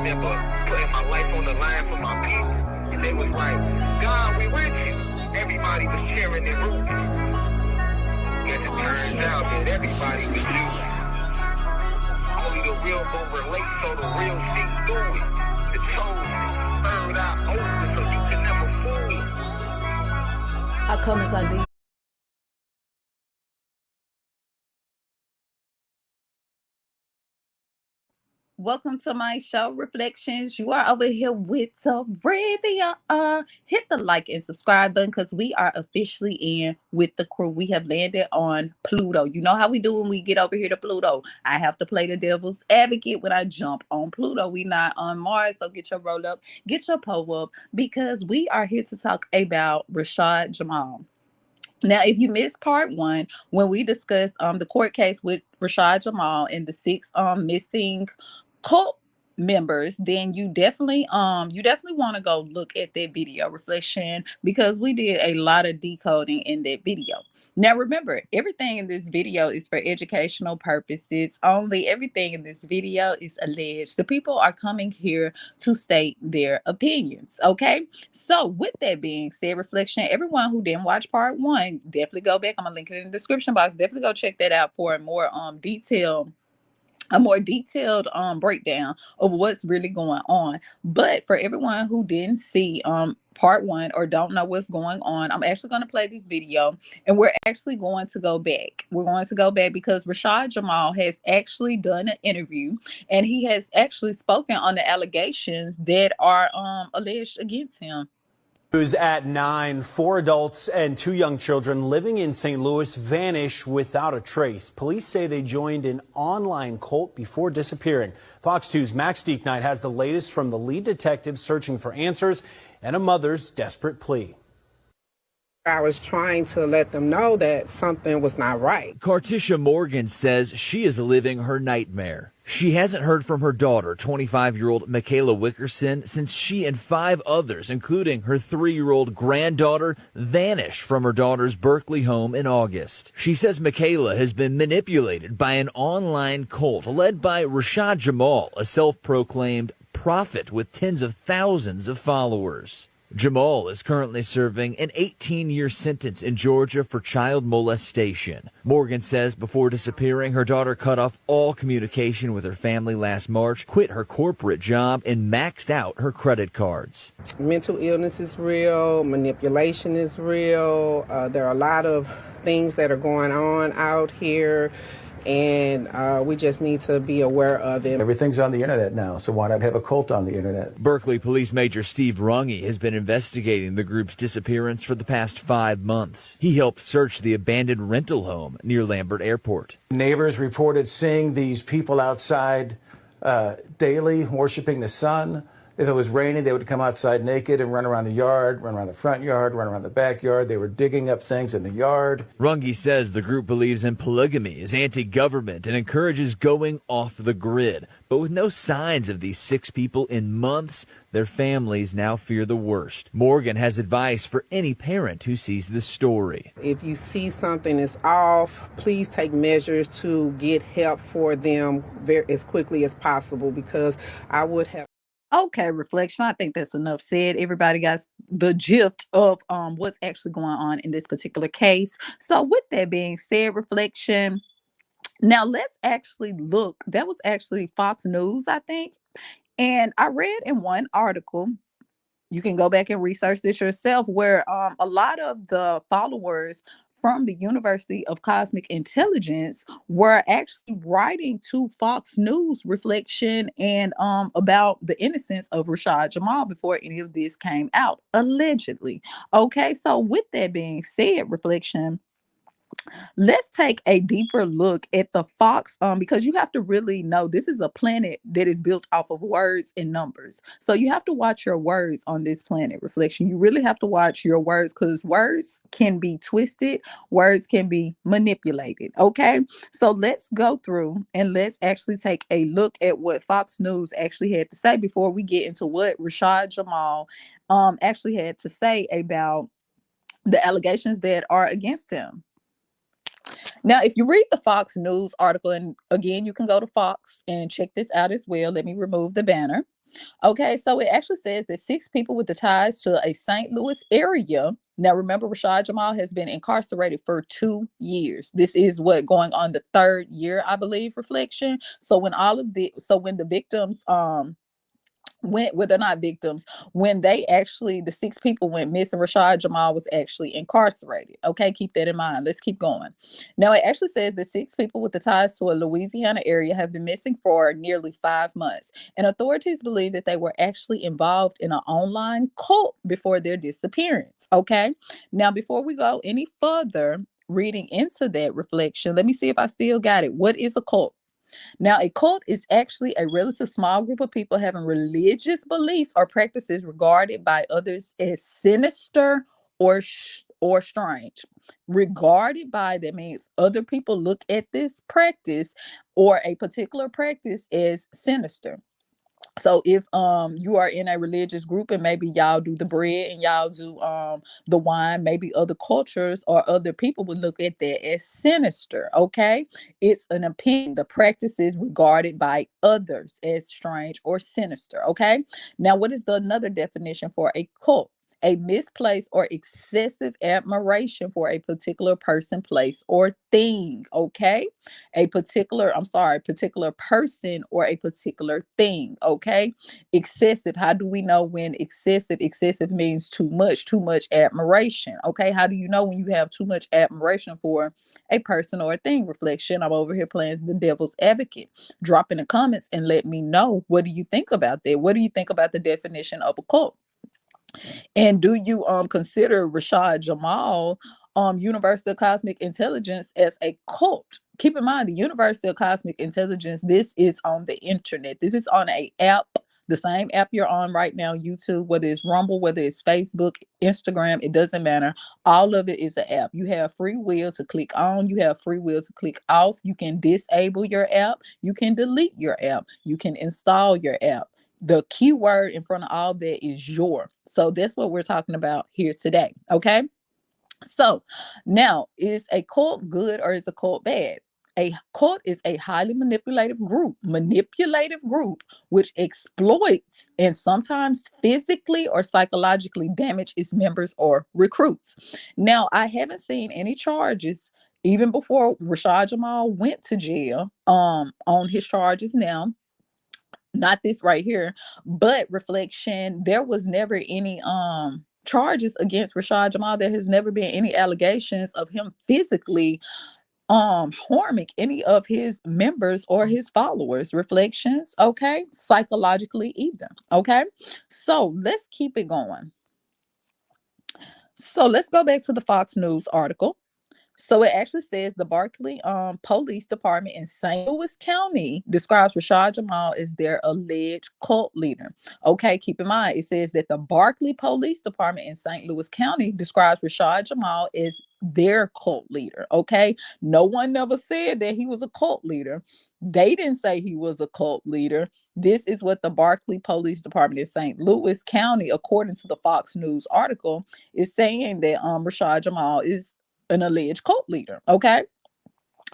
never putting my life on the line for my people. And they was like, God, we with you. Everybody was cheering and rooting. As it turns out that everybody was you. Only the real gon' relate, so the real see through it. The chosen, third eye open, so you can never fool it. I come as I leave. Welcome to my show, Reflections. You are over here with Sabrina. Hit the like and subscribe button because we are officially in with the crew. We have landed on Pluto. You know how we do when we get over here to Pluto. I have to play the devil's advocate when I jump on Pluto. We not on Mars, so get your roll up, get your pull up, because we are here to talk about Rashad Jamal. Now, if you missed part one, when we discussed the court case with Rashad Jamal and the six missing cult members, then you definitely want to go look at that video reflection, because we did a lot of decoding in that video. Now, remember, everything in this video is for educational purposes only. Everything in this video is alleged. The people are coming here to state their opinions. Okay. So, with that being said, reflection, everyone who didn't watch part one, definitely go back. I'm gonna link it in the description box. Definitely go check that out for a more detailed breakdown of what's really going on. But for everyone who didn't see part one or don't know what's going on, I'm actually going to play this video, and we're actually going to go back. We're going to go back because Rashad Jamal has actually done an interview, and he has actually spoken on the allegations that are alleged against him. News at 9. 4 adults and 2 young children living in St. Louis vanish without a trace. Police say they joined an online cult before disappearing. Fox 2's Max Deeknight has the latest from the lead detective searching for answers and a mother's desperate plea. I was trying to let them know that something was not right. Cartisha Morgan says she is living her nightmare. She hasn't heard from her daughter, 25-year-old Michaela Wickerson, since she and 5 others, including her 3-year-old granddaughter, vanished from her daughter's Berkeley home in August. She says Michaela has been manipulated by an online cult led by Rashad Jamal, a self-proclaimed prophet with tens of thousands of followers. Jamal is currently serving an 18-year sentence in Georgia for child molestation. Morgan says before disappearing, her daughter cut off all communication with her family last March, quit her corporate job, and maxed out her credit cards. Mental illness is real. Manipulation is real. There are a lot of things that are going on out here, and we just need to be aware of it. Everything's on the internet now, so why not have a cult on the internet? Berkeley Police Major Steve Runge has been investigating the group's disappearance for the past 5 months. He helped search the abandoned rental home near Lambert Airport. Neighbors reported seeing these people outside daily, worshiping the sun. If it was raining, they would come outside naked and run around the yard, run around the front yard, run around the backyard. They were digging up things in the yard. Runge says the group believes in polygamy, is anti-government, and encourages going off the grid. But with no signs of these 6 people in months, their families now fear the worst. Morgan has advice for any parent who sees this story. If you see something is off, please take measures to get help for them as quickly as possible, because I would have. Okay, reflection. I think that's enough said. Everybody got the gist of what's actually going on in this particular case. So with that being said, reflection. Now let's actually look. That was actually Fox News, I think. And I read in one article, you can go back and research this yourself, where a lot of the followers from the University of Cosmic Intelligence were actually writing to Fox News reflection and about the innocence of Rashad Jamal before any of this came out, allegedly. Okay, so with that being said, reflection, let's take a deeper look at the Fox, because you have to really know this is a planet that is built off of words and numbers. So you have to watch your words on this planet, reflection. You really have to watch your words, because words can be twisted, words can be manipulated. Okay, so let's go through and let's actually take a look at what Fox News actually had to say before we get into what Rashad Jamal actually had to say about the allegations that are against him. Now, if you read the Fox News article, and again, you can go to Fox and check this out as well. Let me remove the banner. Okay, so it actually says that 6 people with the ties to a St. Louis area. Now, remember, Rashad Jamal has been incarcerated for 2 years. This is what going on the third year, I believe, reflection. So when the victims went, well, they're not victims, when the 6 people went missing, Rashad Jamal was actually incarcerated. Okay, keep that in mind. Let's keep going. Now, it actually says that 6 people with the ties to a Louisiana area have been missing for nearly 5 months, and authorities believe that they were actually involved in an online cult before their disappearance. Okay, now before we go any further reading into that reflection, let me see if I still got it. What is a cult? Now, a cult is actually a relative small group of people having religious beliefs or practices regarded by others as sinister or strange. Regarded by, that means other people look at this practice or a particular practice as sinister. So if you are in a religious group and maybe y'all do the bread and y'all do the wine, maybe other cultures or other people would look at that as sinister. Okay, it's an opinion. The practice is regarded by others as strange or sinister. Okay, now what is the another definition for a cult? A misplaced or excessive admiration for a particular person, place, or thing. Okay, particular person or a particular thing. Okay, excessive. How do we know when excessive? Excessive means too much admiration. Okay, how do you know when you have too much admiration for a person or a thing? Reflection. I'm over here playing the devil's advocate. Drop in the comments and let me know, what do you think about that? What do you think about the definition of a cult? And do you consider Rashad Jamal University of Cosmic Intelligence as a cult? Keep in mind, the University of Cosmic Intelligence, this is on the internet. This is on a app, the same app you're on right now, YouTube, whether it's Rumble, whether it's Facebook, Instagram, it doesn't matter. All of it is an app. You have free will to click on, you have free will to click off. You can disable your app, you can delete your app, you can install your app. The key word in front of all that is your. So that's what we're talking about here today. Okay. So now, is a cult good or is a cult bad? A cult is a highly manipulative group which exploits and sometimes physically or psychologically damage its members or recruits. Now, I haven't seen any charges even before Rashad Jamal went to jail on his charges now, not this right here, but reflection, there was never any charges against Rashad Jamal. There has never been any allegations of him physically harming any of his members or his followers. Reflections, okay, psychologically either. Okay, so let's keep it going. So let's go back to the Fox News article. So it actually says the Berkeley Police Department in St. Louis County describes Rashad Jamal as their alleged cult leader. Okay, keep in mind, it says that the Berkeley Police Department in St. Louis County describes Rashad Jamal as their cult leader. Okay, no one never said that he was a cult leader. They didn't say he was a cult leader. This is what the Berkeley Police Department in St. Louis County, according to the Fox News article, is saying that Rashad Jamal is an alleged cult leader. Okay,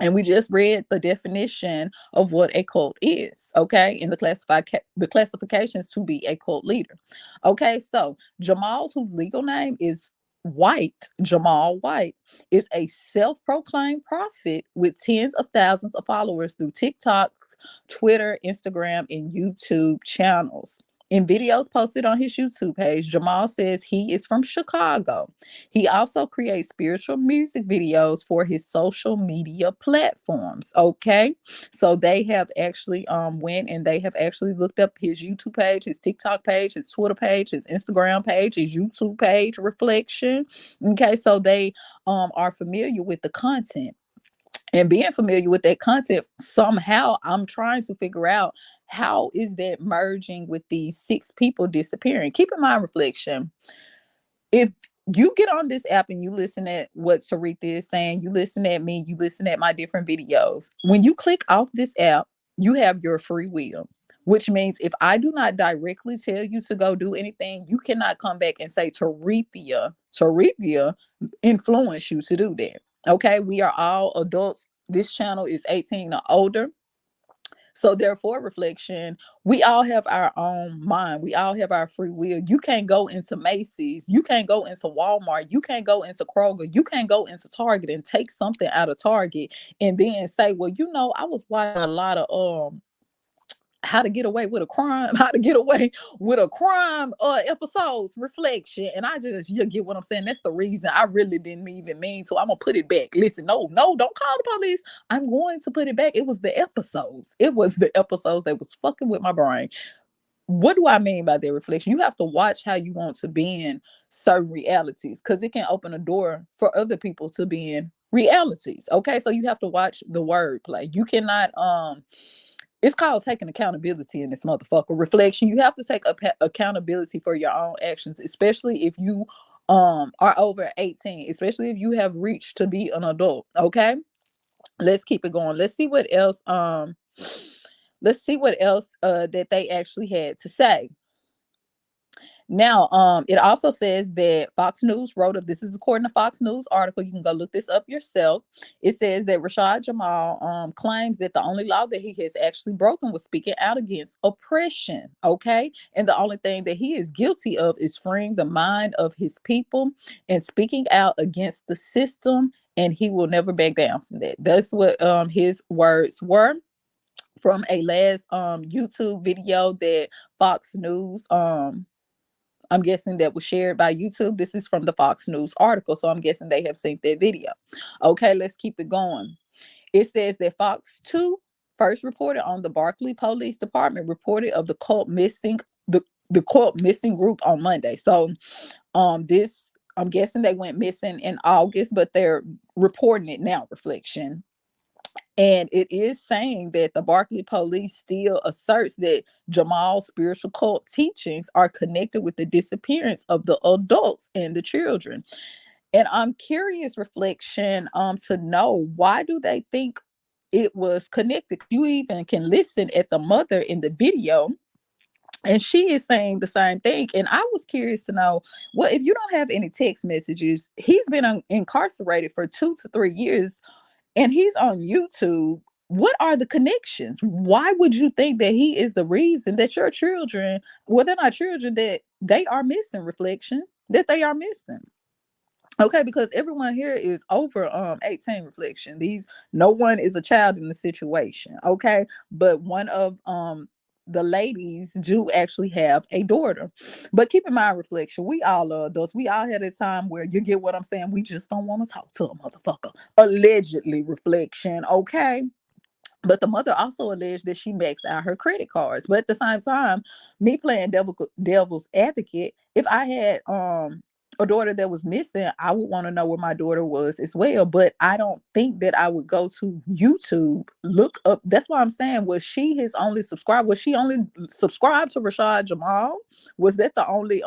and we just read the definition of what a cult is. Okay, in the classifications to be a cult leader. Okay, so Jamal's, whose legal name is Jamal White, is a self-proclaimed prophet with tens of thousands of followers through TikTok, Twitter, Instagram, and YouTube channels. In videos posted on his YouTube page, Jamal says he is from Chicago. He also creates spiritual music videos for his social media platforms. Okay, so they have actually went and they have actually looked up his YouTube page, his TikTok page, his Twitter page, his Instagram page, his YouTube page, reflection. Okay, so they are familiar with the content. And being familiar with that content, somehow I'm trying to figure out, how is that merging with these 6 people disappearing? Keep in mind, reflection, if you get on this app and you listen at what Sarita is saying, you listen at me, you listen at my different videos. When you click off this app, you have your free will, which means if I do not directly tell you to go do anything, you cannot come back and say Tarithia influence you to do that. Okay, we are all adults. This channel is 18 or older. So therefore, reflection, we all have our own mind. We all have our free will. You can't go into Macy's. You can't go into Walmart. You can't go into Kroger. You can't go into Target and take something out of Target and then say, well, I was watching a lot of how to get away with a crime, how to get away with a crime episodes, reflection. And you get what I'm saying. That's the reason I really didn't even mean to. I'm gonna put it back. Listen, no, don't call the police. I'm going to put it back. It was the episodes. It was the episodes that was fucking with my brain. What do I mean by that, reflection? You have to watch how you want to be in certain realities, because it can open a door for other people to be in realities. Okay, so you have to watch the wordplay. You cannot it's called taking accountability in this motherfucker. Reflection, you have to take accountability for your own actions, especially if you are over 18, especially if you have reached to be an adult. Okay, let's keep it going. Let's see what else that they actually had to say. Now, it also says that Fox News wrote of this, is according to Fox News article. You can go look this up yourself. It says that Rashad Jamal claims that the only law that he has actually broken was speaking out against oppression. Okay. And the only thing that he is guilty of is freeing the mind of his people and speaking out against the system. And he will never back down from that. That's what his words were from a last YouTube video that Fox News I'm guessing that was shared by YouTube. This is from the Fox News article, so I'm guessing they have seen that video. Okay, let's keep it going. It says that Fox 2 first reported on the Berkeley Police Department reported of the cult missing group on Monday. So this, I'm guessing they went missing in August, but they're reporting it now, reflection. And it is saying that the Berkeley police still asserts that Jamal's spiritual cult teachings are connected with the disappearance of the adults and the children. And I'm curious, reflection, to know, why do they think it was connected? You even can listen at the mother in the video, and she is saying the same thing. And I was curious to know, well, if you don't have any text messages, he's been incarcerated for 2 to 3 years and he's on YouTube. What are the connections? Why would you think that he is the reason that your children, well, they're not children, that they are missing, reflection, that they are missing? Okay, because everyone here is over 18, reflection. No one is a child in the situation. Okay, but one of the ladies do actually have a daughter. But keep in mind, reflection, we all are adults. We all had a time where, you get what I'm saying, we just don't want to talk to a motherfucker. Allegedly, reflection. Okay. But the mother also alleged that she maxed out her credit cards. But at the same time, me playing devil's advocate, if I had a daughter that was missing, I would want to know where my daughter was as well. But I don't think that I would go to YouTube, look up. That's why I'm saying, was she his only subscriber? Was she only subscribed to Rashad Jamal? Was that the only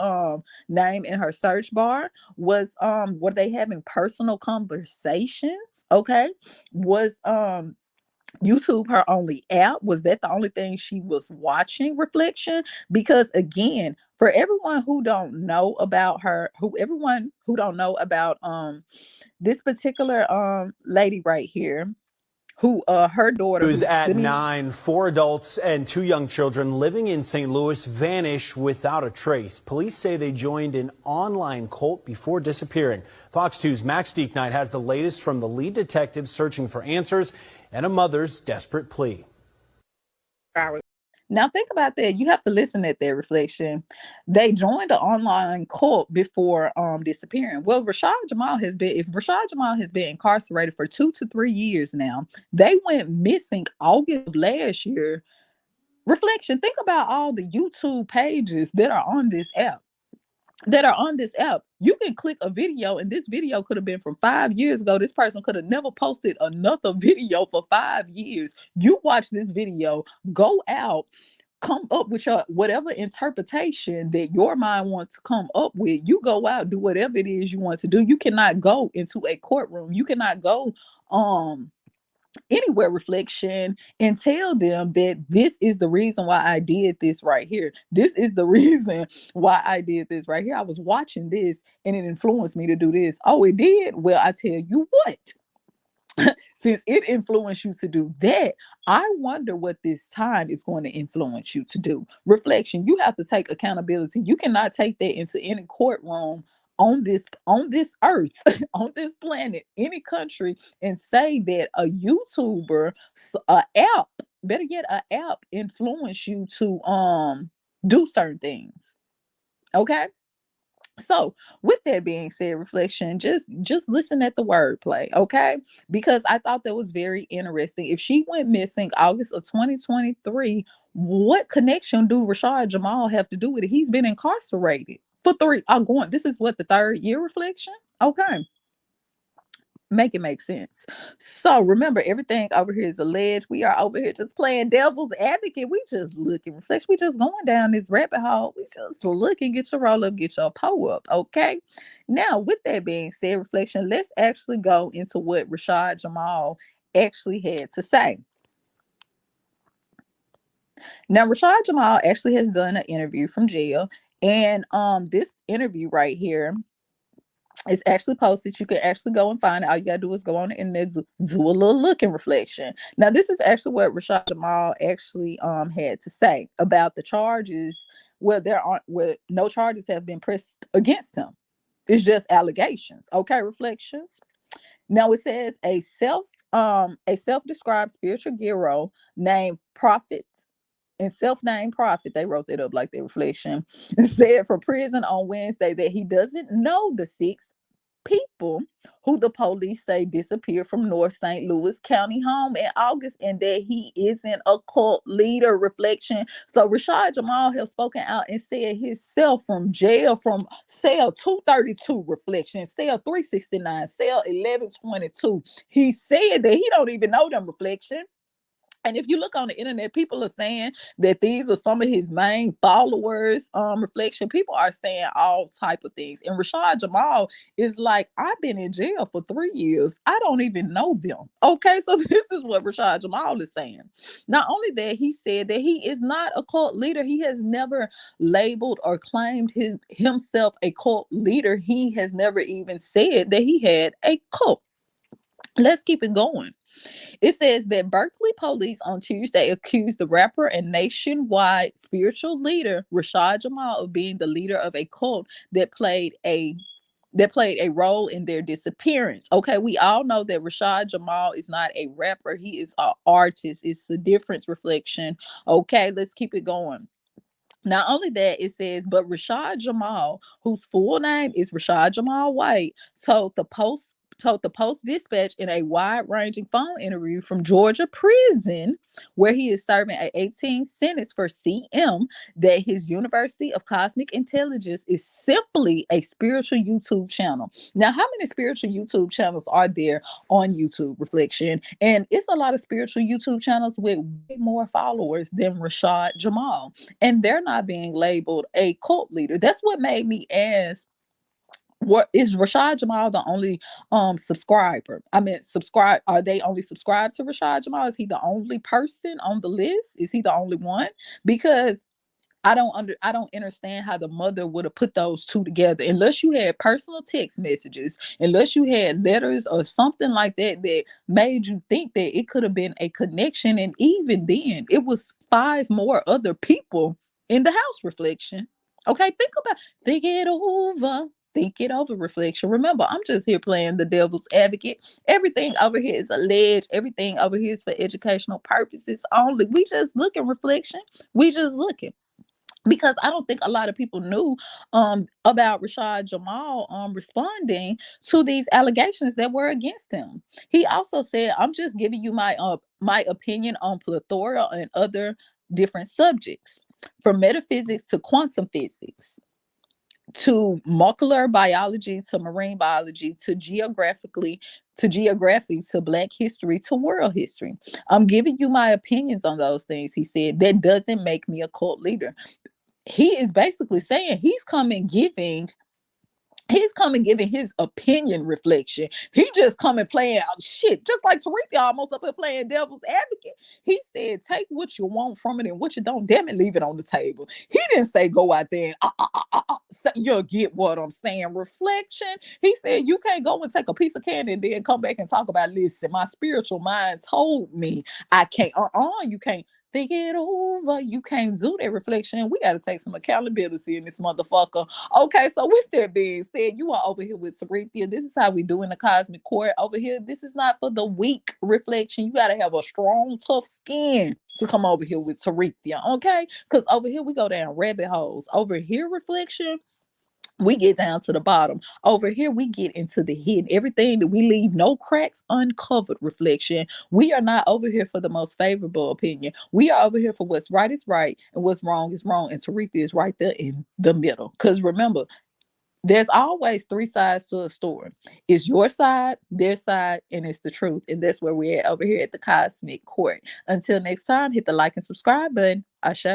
name in her search bar? Were they having personal conversations? Okay. Was YouTube her only app? Was that the only thing she was watching, reflection? Because again, for everyone who don't know about everyone who don't know about this particular lady right here, who her daughter, News at 9, 4 adults and 2 young children living in St. Louis vanish without a trace. Police say they joined an online cult before disappearing. Fox 2's Max Deeknight has the latest from the lead detective searching for answers and a mother's desperate plea. Now think about that. You have to listen at their reflection. They joined an online cult before disappearing. Well, if Rashad Jamal has been incarcerated for 2 to 3 years now, they went missing August of last year. Reflection, think about all the YouTube pages that are on this app. You can click a video, and this video could have been from 5 years ago. This person could have never posted another video for 5 years. You watch this video, go out, come up with your whatever interpretation that your mind wants to come up with. You go out, do whatever it is you want to do. You cannot go into a courtroom. You cannot go anywhere, reflection, and tell them that this is the reason why I did this right here. This is the reason why I did this right here. I was watching this and it influenced me to do this. Oh, it did? Well, I tell you what. Since it influenced you to do that, I wonder what this time is going to influence you to do. Reflection, you have to take accountability. You cannot take that into any courtroom on this earth, on this planet, any country, and say that a YouTuber, a app, better yet, a app influence you to do certain things. Okay, so with that being said, reflection, just listen at the wordplay, okay? Because I thought that was very interesting. If she went missing August of 2023, what connection do Rashad Jamal have to do with it? He's been incarcerated for three. I'm going. This is what, the third year, reflection. Okay, make it make sense. So remember, everything over here is alleged. We are over here just playing devil's advocate. We just looking, reflection. We just going down this rabbit hole. We just looking. Get your roll up, get your pull up. Okay. Now, with that being said, reflection, let's actually go into what Rashad Jamal actually had to say. Now, Rashad Jamal actually has done an interview from jail. And this interview right here, it's actually posted. You can actually go and find it. All you gotta do is go on the internet, do a little look and reflection. Now, this is actually what Rashad Jamal actually had to say about the charges. Well, there aren't, well, no charges have been pressed against him. It's just allegations. Okay, reflections. Now it says a self-described spiritual guru named Prophet and self-named prophet, they wrote that up like their reflection, said from prison on Wednesday that he doesn't know the six people who the police say disappeared from North St. Louis County home in August, and that he isn't a cult leader. Reflection. So Rashad Jamal has spoken out and said himself from jail, from cell 232, reflection, cell 369, cell 1122. He said that he don't even know them, reflection. And if you look on the internet, people are saying that these are some of his main followers. Reflection. People are saying all type of things. And Rashad Jamal is like, I've been in jail for 3 years. I don't even know them. Okay, so this is what Rashad Jamal is saying. Not only that, he said that he is not a cult leader. He has never labeled or claimed himself a cult leader. He has never even said that he had a cult. Let's keep it going. It says that Berkeley police on Tuesday accused the rapper and nationwide spiritual leader Rashad Jamal of being the leader of a cult that played a role in their disappearance. Okay, we all know that Rashad Jamal is not a rapper; he is an artist. It's a difference, reflection. Okay, let's keep it going. Not only that, it says, but Rashad Jamal, whose full name is Rashad Jamal White, told the Post Dispatch in a wide-ranging phone interview from Georgia prison, where he is serving an 18 sentence for CM, that his University of Cosmic Intelligence is simply a spiritual YouTube channel. Now, how many spiritual YouTube channels are there on YouTube, reflection? And it's a lot of spiritual YouTube channels with way more followers than Rashad Jamal, and they're not being labeled a cult leader. That's what made me ask, what is Rashad Jamal the only subscriber? I mean, subscribe, are they only subscribed to Rashad Jamal? Is he the only person on the list? Is he the only one? Because I don't understand how the mother would have put those two together, unless you had personal text messages, unless you had letters or something like that that made you think that it could have been a connection. And even then, it was five more other people in the house, reflection. Okay, think it over. Think it over, reflection. Remember, I'm just here playing the devil's advocate. Everything over here is alleged. Everything over here is for educational purposes only. We just looking, reflection. We just looking, because I don't think a lot of people knew about Rashad Jamal responding to these allegations that were against him. He also said, "I'm just giving you my opinion on plethora and other different subjects, from metaphysics to quantum physics, to molecular biology, to marine biology, to geography, to Black history, to world history. I'm giving you my opinions on those things," he said. "That doesn't make me a cult leader." He is basically saying he's coming giving He's coming giving his opinion reflection. He just coming playing out shit, just like Tariq almost up here playing devil's advocate. He said, take what you want from it and what you don't, damn it, leave it on the table. He didn't say go out there and so you'll get what I'm saying. Reflection. He said you can't go and take a piece of candy and then come back and talk about, listen, my spiritual mind told me I can't. You can't think it over. You can't do that. Reflection. We got to take some accountability in this motherfucker. Okay, so with that being said, you are over here with Sarithia. This is how we do in the cosmic court. Over here, this is not for the weak. Reflection. You got to have a strong, tough skin to come over here with Sarithia, okay? Because over here, we go down rabbit holes. Over here, Reflection, we get down to the bottom. Over here, we get into the hidden, everything that we leave no cracks uncovered. Reflection. We are not over here for the most favorable opinion. We are over here for what's right is right and what's wrong is wrong. And Tariq is right there in the middle. Because remember, there's always three sides to a story. It's your side, their side, and it's the truth. And that's where we're at over here at the Cosmic Court. Until next time, hit the like and subscribe button. Asha.